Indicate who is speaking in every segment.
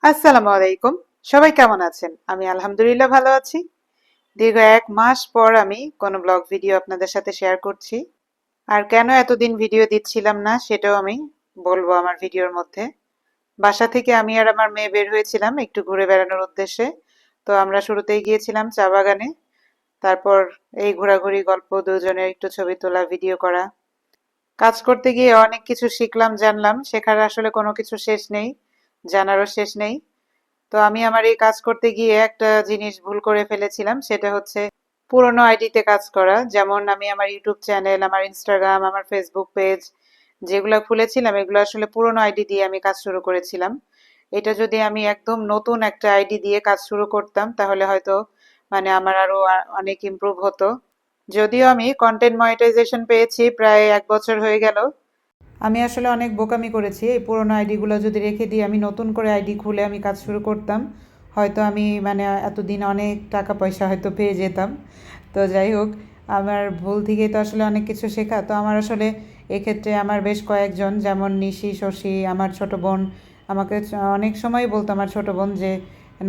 Speaker 1: আসসালামু আলাইকুম। সবাই কেমন আছেন? আমি আলহামদুলিল্লাহ ভালো আছি। দীর্ঘ ১ মাস পর আমি কোনো ব্লগ ভিডিও আপনাদের সাথে শেয়ার করছি। আর কেন এতদিন ভিডিও দিচ্ছিলাম না সেটাও আমি বলবো আমার ভিডিওর মধ্যে। বাসা থেকে আমি আর আমার মেয়ে বের হয়েছিলাম একটু ঘুরে বেড়ানোর উদ্দেশ্যে। তো আমরা শুরুতেই গিয়েছিলাম চা বাগানে। তারপর এই ঘোরাঘুরি গল্প, দুজনের একটু ছবি তোলা, ভিডিও করা। কাজ করতে গিয়ে অনেক কিছু শিখলাম, জানলাম। শেখার আসলে কোনো কিছু শেষ নেই, জানারও শেষ নেই। তো আমি আমার এই কাজ করতে গিয়ে একটা জিনিস ভুল করে ফেলেছিলাম, সেটা হচ্ছে পুরোনো আইডিতে কাজ করা। যেমন আমি আমার ইউটিউব চ্যানেল, আমার ইনস্টাগ্রাম, আমার ফেসবুক পেজ যেগুলো খুলেছিলাম, এগুলো আসলে পুরোনো আইডি দিয়ে আমি কাজ শুরু করেছিলাম। এটা যদি আমি একদম নতুন একটা আইডি দিয়ে কাজ শুরু করতাম তাহলে হয়তো মানে আমার আরো অনেক ইমপ্রুভ হতো। যদিও আমি কন্টেন্ট মনিটাইজেশন পেয়েছি প্রায় ১ বছর হয়ে গেল। আমি আসলে অনেক বোকামি করেছি। এই পুরোনো আইডিগুলো যদি রেখে দিয়ে আমি নতুন করে আইডি খুলে আমি কাজ শুরু করতাম, হয়তো আমি মানে এতদিন অনেক টাকা পয়সা হয়তো পেয়ে যেতাম। তো যাই হোক, আমার ভুল থেকেই তো আসলে অনেক কিছু শেখা। তো আমার আসলে এক্ষেত্রে আমার বেশ কয়েকজন, যেমন নিশি, শশী, আমার ছোট বোন, আমাকে অনেক সময় বলতো আমার ছোট বোন যে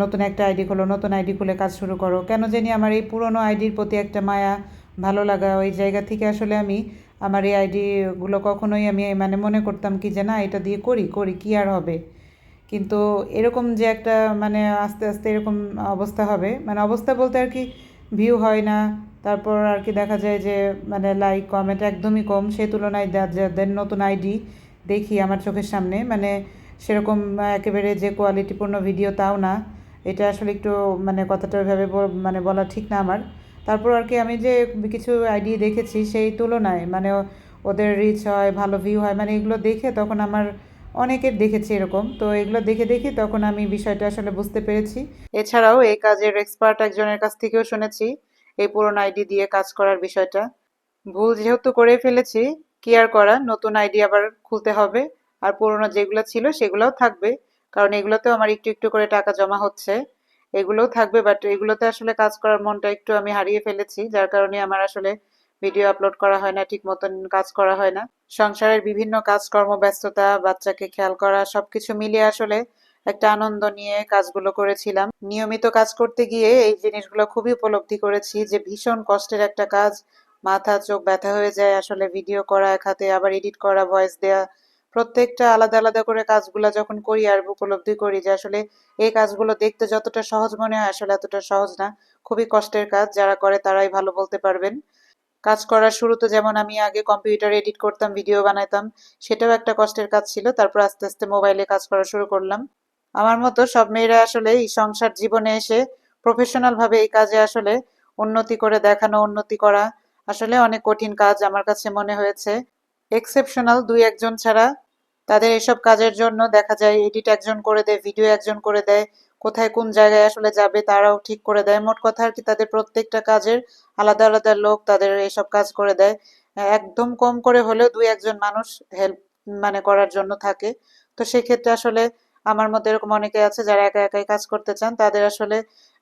Speaker 1: নতুন একটা আইডি খোলো, নতুন আইডি খুলে কাজ শুরু করো। কেন জানি আমার এই পুরোনো আইডির প্রতি একটা মায়া, ভালো লাগা, ওই জায়গা থেকে আসলে আমি আমার এই আইডিগুলো কখনোই আমি মানে মনে করতাম কি যে না, এটা দিয়ে করি করি কি আর হবে। কিন্তু এরকম যে একটা মানে আস্তে আস্তে এরকম অবস্থা হবে, মানে অবস্থা বলতে আর কি, ভিউ হয় না। তারপর আর কি দেখা যায় যে মানে লাইক কমেন্ট একদমই কম, সেই তুলনায় যাদের নতুন আইডি দেখি আমার চোখের সামনে, মানে সেরকম একেবারে যে কোয়ালিটিপূর্ণ ভিডিও তাও না। এটা আসলে একটু মানে কথাটা ওইভাবে মানে বলা ঠিক না আমার। তারপর আর কি আমি যে কিছু আইডি দেখেছি সেই তুলনায় মানে ওদের রিচ হয়, ভালো ভিউ হয়, মানে এগুলো দেখে তখন আমার অনেকের দেখেছি এরকম। তো এগুলো দেখে দেখে তখন আমি বিষয়টা আসলে বুঝতে পেরেছি। এছাড়াও এই কাজের এক্সপার্ট একজনের কাছ থেকেও শুনেছি এই পুরোনো আইডি দিয়ে কাজ করার বিষয়টা। ভুল যেহেতু করে ফেলেছি, কি আর করা, নতুন আইডি আবার খুলতে হবে। আর পুরোনো যেগুলো ছিল সেগুলোও থাকবে, কারণ এগুলোতেও আমার একটু একটু করে টাকা জমা হচ্ছে। এগুলোও থাকবে, বাট এগুলোতে আসলে কাজ করার মনটা একটু আমি হারিয়ে ফেলেছি, যার কারণে আমার আসলে ভিডিও আপলোড করা হয় না, ঠিক মতন কাজ করা হয় না। সংসারের বিভিন্ন কাজকর্ম, ব্যস্ততা, বাচ্চাকে খেয়াল করা, সবকিছু মিলিয়ে আসলে একটা আনন্দ নিয়ে কাজগুলো করেছিলাম। নিয়মিত কাজ করতে গিয়ে এই জিনিসগুলো খুবই উপলব্ধি করেছি যে ভীষণ কষ্টের একটা কাজ। মাথা চোখ ব্যথা হয়ে যায় আসলে ভিডিও করা এক হাতে, আবার এডিট করা, ভয়েস দেয়া, প্রত্যেকটা আলাদা আলাদা করে কাজগুলো যখন করি আর উপলব্ধি করি যে আসলে এই কাজগুলো দেখতে যতটা সহজ মনে হয় আসলে এতটা সহজ না। খুবই কষ্টের কাজ, যারা করে তারাই ভালো বলতে পারবেন। কাজ করার শুরুতে যেমন আমি আগে কম্পিউটারে এডিট করতাম, ভিডিও বানাতাম, সেটাও একটা কষ্টের কাজ ছিল। তারপর আস্তে আস্তে মোবাইলে কাজ করা শুরু করলাম। আমার মতো সব মেয়েরা আসলে এই সংসার জীবনে এসে প্রফেশনাল ভাবে এই কাজে আসলে উন্নতি করে দেখানো, উন্নতি করা আসলে অনেক কঠিন কাজ আমার কাছে মনে হয়েছে। এক্সেপশনাল দুই একজন ছাড়া তাদের এসব কাজের জন্য দেখা যায় এডিট একজন করে দেয়, ভিডিও একজন করে দেয়, কোথায় কোন জায়গায় আসলে যাবে তারাও ঠিক করে দেয়। মোট কথা আর কি, তাদের প্রত্যেকটা কাজের আলাদা আলাদা লোক তাদের এসব কাজ করে দেয়। একদম কম করে হলেও দুই একজন মানুষ হেল্প মানে করার জন্য থাকে। তো সেক্ষেত্রে আসলে আমার মধ্যে এরকম অনেকে আছে যারা একা একাই কাজ করতে চান, তাদের আসলে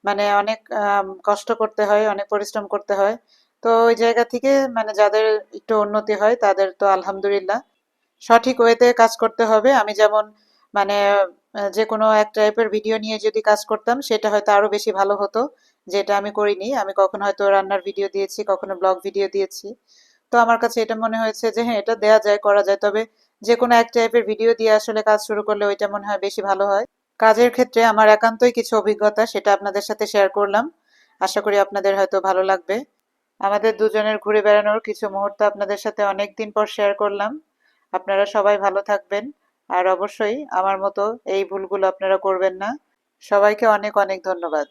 Speaker 1: মানে অনেক কষ্ট করতে হয়, অনেক পরিশ্রম করতে হয়। তো ওই জায়গা থেকে মানে যাদের একটু উন্নতি হয় তাদের তো আলহামদুলিল্লাহ। সঠিক ওয়েতে কাজ করতে হবে। আমি যেমন মানে যে কোনো এক টাইপের ভিডিও নিয়ে যদি কাজ করতাম সেটা হয়তো আরো বেশি ভালো হতো, যেটা আমি করিনি। আমি কখনো হয়তো রান্নার ভিডিও দিয়েছি, কখনো ব্লগ ভিডিও দিয়েছি। তো আমার কাছে এটা মনে হয়েছে যে হ্যাঁ, এটা দেয়া যায়, করা যায়। তবে যে কোনো এক টাইপের ভিডিও দিয়ে আসলে কাজ শুরু করলে ওইটা মনে হয় বেশি ভালো হয়। কাজের ক্ষেত্রে আমার একান্তই কিছু অভিজ্ঞতা, সেটা আপনাদের সাথে শেয়ার করলাম। আশা করি আপনাদের হয়তো ভালো লাগবে। আমাদের দুজনের ঘুরে বেড়ানোর কিছু মুহূর্ত আপনাদের সাথে অনেক দিন পর শেয়ার করলাম। আপনারা সবাই ভালো থাকবেন। আর অবশ্যই আমার মতো এই ভুলগুলো আপনারা করবেন না। সবাইকে অনেক অনেক ধন্যবাদ।